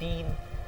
3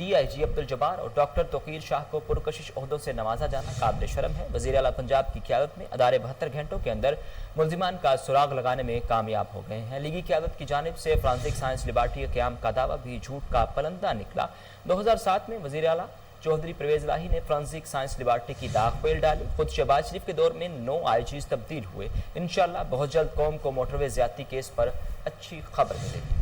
DIG Abdul Jabbar اور doctor توقیر شاہ کو پرکشش عہدوں سے نوازا جانا قابل شرم ہے۔ وزیر اعلیٰ پنجاب کی قیادت میں ادارے 72 گھنٹوں کے اندر ملزمان کا سراغ لگانے میں کامیاب ہو گئے ہیں۔ لیگی قیادت کی جانب سے فرانسک سائنس لیبارٹری کے قیام کا دعویٰ بھی جھوٹ کا پلندہ نکلا۔ 2007 میں وزیر اعلیٰ چودھری پرویز الہی نے فرانسک سائنس لیبارٹری کی داغ پیل ڈالی۔ خود شہباز شریف کے دور میں 9 IGs تبدیل ہوئے۔ انشاءاللہ بہت جلد قوم کو موٹر وے زیادتی کیس پر اچھی خبر ملے گی۔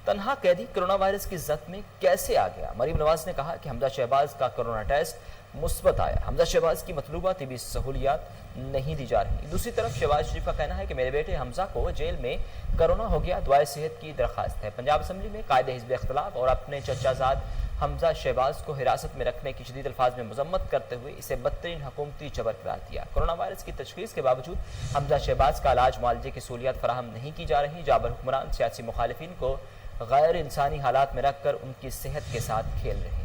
تنہا قیدی کرونا وائرس کی زد میں کیسے آ گیا؟ مریم نواز نے کہا کہ حمزہ شہباز کا کرونا ٹیسٹ مثبت آیا۔ حمزہ شہباز کی مطلوبہ طبی سہولیات نہیں دی جا رہی۔ دوسری طرف شہباز شریف کا کہنا ہے کہ میرے بیٹے حمزہ کو جیل میں کرونا ہو گیا، دعائے صحت کی درخواست ہے۔ پنجاب اسمبلی میں قائد حزب اختلاف اور اپنے چچا زاد حمزہ شہباز کو حراست میں رکھنے کی شدید الفاظ میں مذمت کرتے ہوئے اسے بدترین حکومتی جبر قرار دیا۔ کرونا وائرس کی تشخیص کے باوجود حمزہ شہباز کا علاج معالجے کی سہولیات فراہم نہیں کی جا رہی۔ جابر حکمران سیاسی مخالفین کو غیر انسانی حالات میں رکھ کر ان کی صحت کے ساتھ کھیل رہے ہیں۔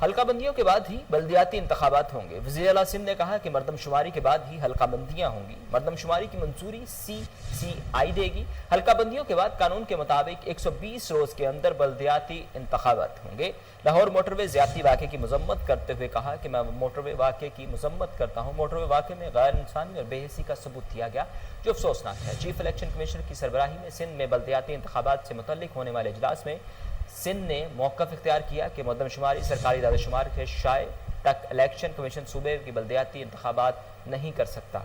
حلقہ بندیوں کے بعد ہی بلدیاتی انتخابات ہوں گے۔ وزیر اعلیٰ سندھ نے کہا کہ مردم شماری کے بعد ہی حلقہ بندیاں ہوں گی۔ مردم شماری کی منظوری CCI دے گی۔ حلقہ بندیوں کے بعد قانون کے مطابق 120 روز کے اندر بلدیاتی انتخابات ہوں گے۔ لاہور موٹر وے زیادتی واقعے کی مذمت کرتے ہوئے کہا کہ میں موٹر وے واقعے کی مذمت کرتا ہوں۔ موٹر وے واقعے میں غیر انسانی اور بے حسی کا ثبوت دیا گیا جو افسوسناک ہے۔ چیف الیکشن کمیشنر کی سربراہی میں سندھ میں بلدیاتی انتخابات سے متعلق ہونے والے اجلاس میں سندھ نے موقف اختیار کیا کہ مردم شماری سرکاری دار و شمار کے شائع تک الیکشن کمیشن صوبے کی بلدیاتی انتخابات نہیں کر سکتا۔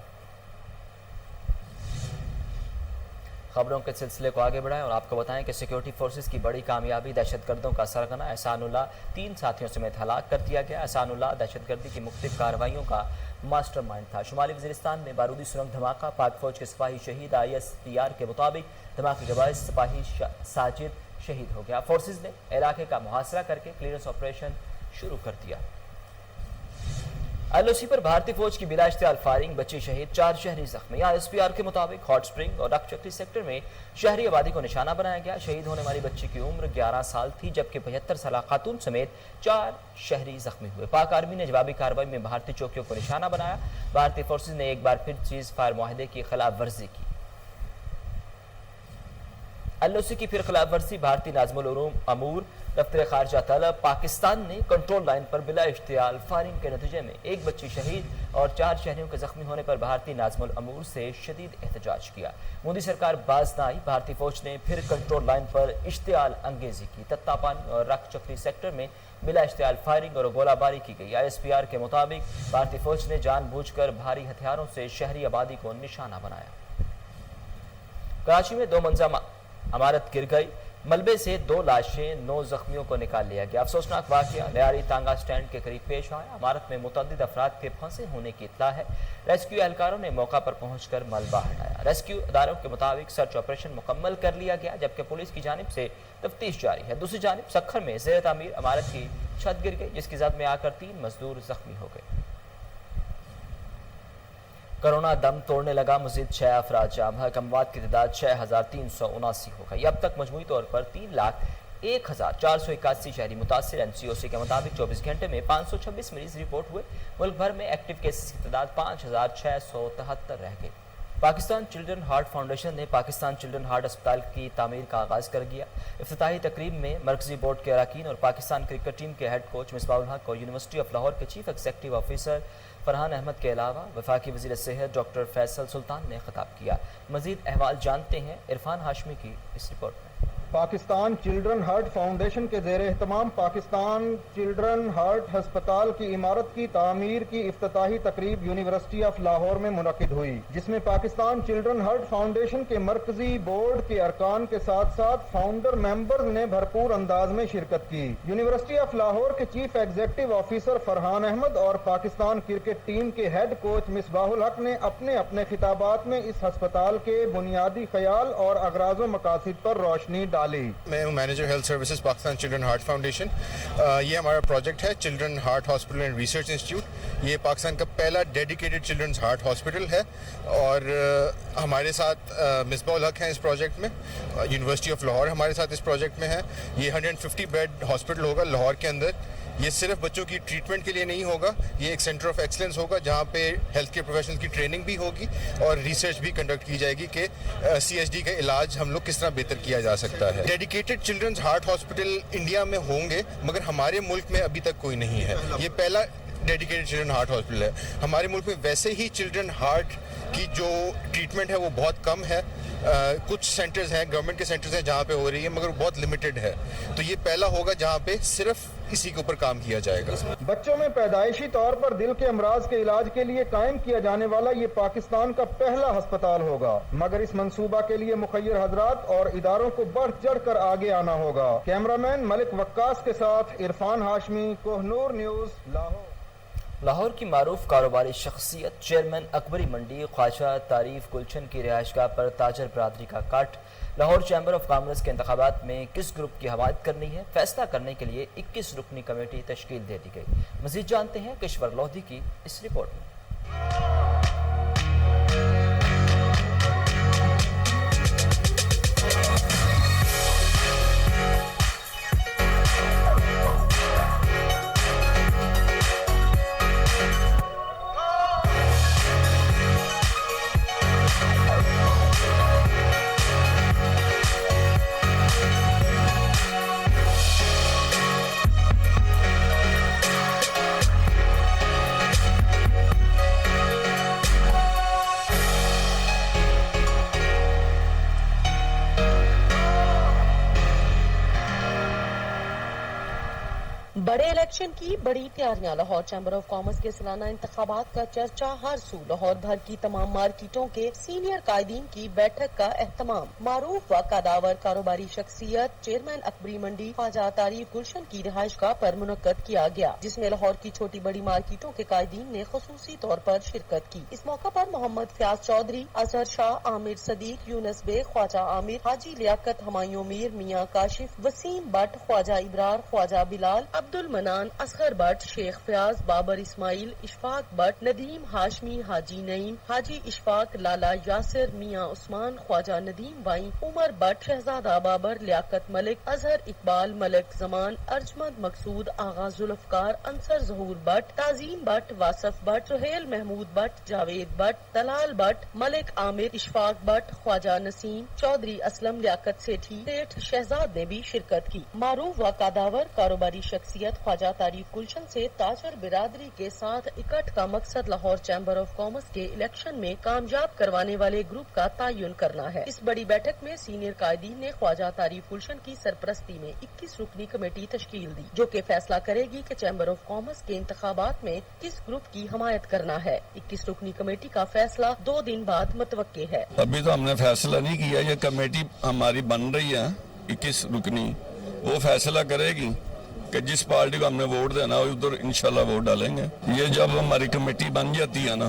خبروں کے سلسلے کو آگے بڑھائیں اور آپ کو بتائیں کہ سیکیورٹی فورسز کی بڑی کامیابی، دہشت گردوں کا سرغنہ احسان اللہ 3 ساتھیوں سمیت ہلاک کر دیا گیا۔ احسان اللہ دہشت گردی کی مختلف کارروائیوں کا ماسٹر مائنڈ تھا۔ شمالی وزیرستان میں بارودی سرنگ دھماکہ، پاک فوج کے سپاہی شہید۔ ISPR کے مطابق دھماکے کے باعث سپاہی ساجد شہید ہو گیا۔ فورسز نے علاقے کا محاصرہ کر کے کلیئرنس آپریشن شروع کر دیا۔ LOC پر بھارتی فوج کی بلا اشتعال فائرنگ، بچی شہید، 4 شہری زخمی۔ ISPR کے مطابق ہاٹ سپرنگ اور ڈک چکری سیکٹر میں شہری آبادی کو نشانہ بنایا گیا۔ شہید ہونے والی بچی کی عمر 11 سال تھی جبکہ 75 سالہ خاتون سمیت 4 شہری زخمی ہوئے۔ پاک آرمی نے جوابی کارروائی میں بھارتی چوکیوں کو نشانہ بنایا۔ بھارتی فورسز نے ایک بار پھر سیز فائر معاہدے کی خلاف ورزی کی۔ LOC کی پھر خلاف ورزی، بھارتی ناظم العلوم امور دفتر خارجہ طلب۔ پاکستان نے کنٹرول لائن پر بلا اشتعال فائرنگ کے نتیجے میں ایک بچی شہید اور 4 شہریوں کے زخمی ہونے پر بھارتی ناظم الامور سے شدید احتجاج کیا۔ مودی سرکار باز نہ آئی، بھارتی فوج نے پھر کنٹرول لائن پر اشتعال انگیزی کی۔ تتا پانی اور رک چکری سیکٹر میں بلا اشتعال فائرنگ اور گولہ باری کی گئی۔ ISPR کے مطابق بھارتی فوج نے جان بوجھ کر بھاری ہتھیاروں سے شہری آبادی کو نشانہ بنایا۔ کراچی میں 2 منزل عمارت گر گئی، ملبے سے 2 لاشیں 9 زخمیوں کو نکال لیا گیا۔ افسوسناک واقعہ لیاری تانگا سٹینڈ کے قریب پیش آیا۔ عمارت میں متعدد افراد کے پھنسے ہونے کی اطلاع ہے۔ ریسکیو اہلکاروں نے موقع پر پہنچ کر ملبہ ہٹایا۔ ریسکیو اداروں کے مطابق سرچ آپریشن مکمل کر لیا گیا جبکہ پولیس کی جانب سے تفتیش جاری ہے۔ دوسری جانب سکھر میں زیر تعمیر عمارت کی چھت گر گئی جس کی زد میں آ کر 3 مزدور زخمی ہو گئے۔ کرونا دم توڑنے لگا، مزید 6 افراد جاں بحق، اموات کی تعداد 6379 ہو گئی۔ اب تک مجموعی طور پر 3,01,481 شہری متاثر۔ NCOC کے مطابق 24 گھنٹے میں 526 مریض رپورٹ ہوئے۔ ملک بھر میں ایکٹیو کیسز کی تعداد 5673 رہ گئی۔ پاکستان چلڈرن ہارٹ فاؤنڈیشن نے پاکستان چلڈرن ہارٹ اسپتال کی تعمیر کا آغاز کر دیا۔ افتتاحی تقریب میں مرکزی بورڈ کے اراکین اور پاکستان کرکٹ ٹیم کے ہیڈ کوچ مصباح الحق اور یونیورسٹی آف لاہور کے chief executive officer Farhan Ahmed کے علاوہ وفاقی وزیر صحت ڈاکٹر فیصل سلطان نے خطاب کیا۔ مزید احوال جانتے ہیں عرفان ہاشمی کی اس رپورٹ میں۔ پاکستان چلڈرن ہارٹ فاؤنڈیشن کے زیر اہتمام پاکستان چلڈرن ہارٹ ہسپتال کی عمارت کی تعمیر کی افتتاحی تقریب یونیورسٹی آف لاہور میں منعقد ہوئی، جس میں پاکستان چلڈرن ہارٹ فاؤنڈیشن کے مرکزی بورڈ کے ارکان کے ساتھ ساتھ فاؤنڈر ممبرز نے بھرپور انداز میں شرکت کی۔ یونیورسٹی آف لاہور کے chief executive officer Farhan Ahmed اور پاکستان کرکٹ ٹیم کے ہیڈ کوچ مصباح الحق نے اپنے اپنے خطابات میں اس ہسپتال کے بنیادی خیال اور اغراض و مقاصد پر روشنی ڈالی۔ میں ہوں manager health services Pakistan children heart foundation. یہ ہمارا پروجیکٹ ہے children heart hospital and research institute. یہ پاکستان کا پہلا ڈیڈیکیٹڈ چلڈرنز ہارٹ ہاسپٹل ہے اور ہمارے ساتھ مصباح الحق ہیں اس پروجیکٹ میں۔ یونیورسٹی آف لاہور ہمارے ساتھ اس پروجیکٹ میں ہے۔ یہ 150 بیڈ ہاسپٹل ہوگا لاہور کے اندر۔ یہ صرف بچوں کی ٹریٹمنٹ کے لیے نہیں ہوگا, یہ ایک سینٹر آف ایکسلنس ہوگا جہاں پہ ہیلتھ کیئر پروفیشنل کی ٹریننگ بھی ہوگی اور ریسرچ بھی کنڈکٹ کی جائے گی کہ CHD کا علاج ہم لوگ کس طرح بہتر کیا جا سکتا ہے. Dedicated children's heart hospital India میں ہوں گے مگر ہمارے ملک میں ابھی تک کوئی نہیں ہے. یہ پہلا ڈیڈیکیٹڈ چلڈرن ہارٹ ہاسپٹل ہے. ہمارے ملک میں ویسے ہی چلڈرن ہارٹ کی جو ٹریٹمنٹ ہے وہ بہت کم ہے. کچھ سینٹرز ہیں, گورنمنٹ کے سینٹرز ہیں جہاں پہ ہو رہی ہے مگر وہ بہت لمیٹڈ ہے. تو یہ پہلا ہوگا جہاں پہ صرف اسی کے اوپر کام کیا جائے گا. بچوں میں پیدائشی طور پر دل کے امراض کے علاج کے لیے قائم کیا جانے والا یہ پاکستان کا پہلا ہسپتال ہوگا, مگر اس منصوبہ کے لیے مخیر حضرات اور اداروں کو بڑھ چڑھ کر آگے آنا ہوگا. کیمرامین ملک وقاص کے ساتھ عرفان ہاشمی, کوہ نور نیوز, لاہور. لاہور کی معروف کاروباری شخصیت چیئرمین اکبری منڈی خواجہ تعریف گلشن کی رہائش گاہ پر تاجر برادری کا کٹ. لاہور چیمبر آف کامرس کے انتخابات میں کس گروپ کی حمایت کرنی ہے, فیصلہ کرنے کے لیے 21 رکنی کمیٹی تشکیل دے دی گئی. مزید جانتے ہیں کشور لودھی کی اس رپورٹ میں. بڑے الیکشن کی بڑی تیاریاں. لاہور چیمبر آف کامرس کے سالانہ انتخابات کا چرچا ہر سو. لاہور بھر کی تمام مارکیٹوں کے سینئر قائدین کی بیٹھک کا اہتمام. معروف و قداور کاروباری شخصیت چیئرمین اکبری منڈی خواجہ تعریف گلشن کی رہائش گاہ پر منعقد کیا گیا, جس میں لاہور کی چھوٹی بڑی مارکیٹوں کے قائدین نے خصوصی طور پر شرکت کی. اس موقع پر محمد فیاض چودھری, اظہر شاہ, عامر صدیق, یونس بیگ, خواجہ عامر, حاجی لیاقت, ہمایوں میر, میاں Kashif, Wasim but, Khwaja Abrar, Khwaja Bilal, Abdul Mannan, Asghar but, Sheikh Fayyaz, Babar Ismail, Ashfaq but, Nadeem Hashmi, حاجی نعیم, حاجی اشفاق, لالا یاسر, میاں عثمان, خواجہ ندیم بائی, عمر بٹ, شہزادہ بابر, لیاقت ملک, اظہر اقبال, ملک زمان, ارجمند مقصود, آغا ذوالفقار, انصر ظہور بٹ, تعظیم بٹ, واصف بٹ, سہیل محمود بٹ, جاوید بٹ, طلال بٹ, ملک عامر, اشفاق بٹ, خواجہ نسیم, چودھری اسلم, لیاقت سیٹھی, سیٹھ شہزاد نے بھی شرکت کی. معروف و قداور کاروباری شخصیت خواجہ تعریف گلشن سے تاجر برادری کے ساتھ اکٹھ کا مقصد لاہور چیمبر آف کامرس کے الیکشن میں کامیاب کروانے والے گروپ کا تعین کرنا ہے. اس بڑی بیٹھک میں سینئر قائدین نے خواجہ تعریف گلشن کی سرپرستی میں 21 رکنی کمیٹی تشکیل دی, جو کہ فیصلہ کرے گی کہ چیمبر آف کامرس کے انتخابات میں کس گروپ کی حمایت کرنا ہے. 21 رکنی کمیٹی کا فیصلہ 2 دن بعد متوقع ہے. ابھی تو ہم نے فیصلہ نہیں کیا, یہ کمیٹی ہماری بن رہی ہے 21 رکنی, وہ فیصلہ کرے گی کہ جس پارٹی کو ہم نے ووٹ دینا ہو ادھر انشاءاللہ ووٹ ڈالیں گے. یہ جب ہماری کمیٹی بن جاتی ہے نا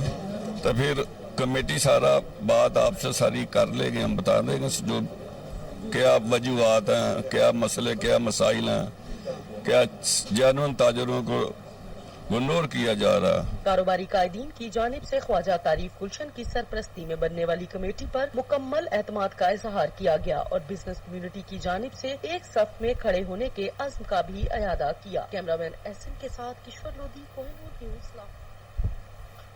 تو پھر کمیٹی سارا بات آپ سے ساری کر لے گی, ہم بتا دیں گے جو کیا وجوہات ہیں, کیا مسئلے, کیا مسائل ہیں, کیا جانون تاجروں کو گنور کیا جا رہا. کاروباری قائدین کی جانب سے خواجہ تعریف گلشن کی سرپرستی میں بننے والی کمیٹی پر مکمل اعتماد کا اظہار کیا گیا اور بزنس کمیونٹی کی جانب سے ایک صف میں کھڑے ہونے کے عزم کا بھی اعادہ کیا. کیمرامین احسن کے ساتھ کشور لودھی, کوہ نور نیوز, لاہور.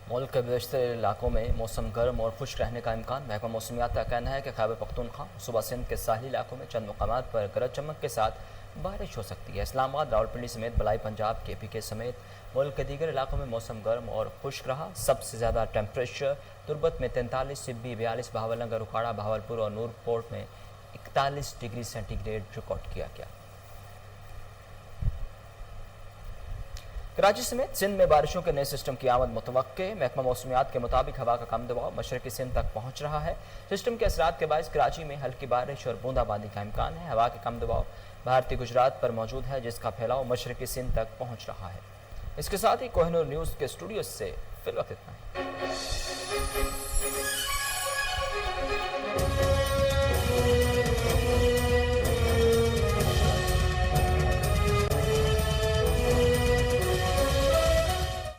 ملک کے بیشتر علاقوں میں موسم گرم اور خشک رہنے کا امکان. محکمہ موسمیات کا کہنا ہے کہ خیبر پختونخوا, صوبہ سندھ کے ساحلی علاقوں میں چند مقامات پر گرج چمک کے ساتھ بارش ہو سکتی ہے. اسلام آباد, راولپنڈی سمیت بلائی پنجاب, KPK سمیت ملک کے دیگر علاقوں میں موسم گرم اور خشک رہا. سب سے زیادہ ٹیمپریچر تربت میں 43, سبی 42, بہاول نگر, اکھاڑا, بہاولپور اور نورپورٹ میں 41 ڈگری سینٹی گریڈ ریکارڈ کیا گیا. کراچی سمیت سندھ میں بارشوں کے نئے سسٹم کی آمد متوقع. محکمہ موسمیات کے مطابق ہوا کا کم دباؤ مشرقی سندھ تک پہنچ رہا ہے. سسٹم کے اثرات کے باعث کراچی میں ہلکی بارش اور بوندا باندی کا امکان ہے. ہوا کے کم دباؤ بھارتی گجرات پر موجود ہے, جس کا پھیلاؤ مشرقی سندھ تک پہنچ رہا ہے. اس کے ساتھ ہی کوہ نور نیوز کے اسٹوڈیو سے فی الوقت اتنا ہے.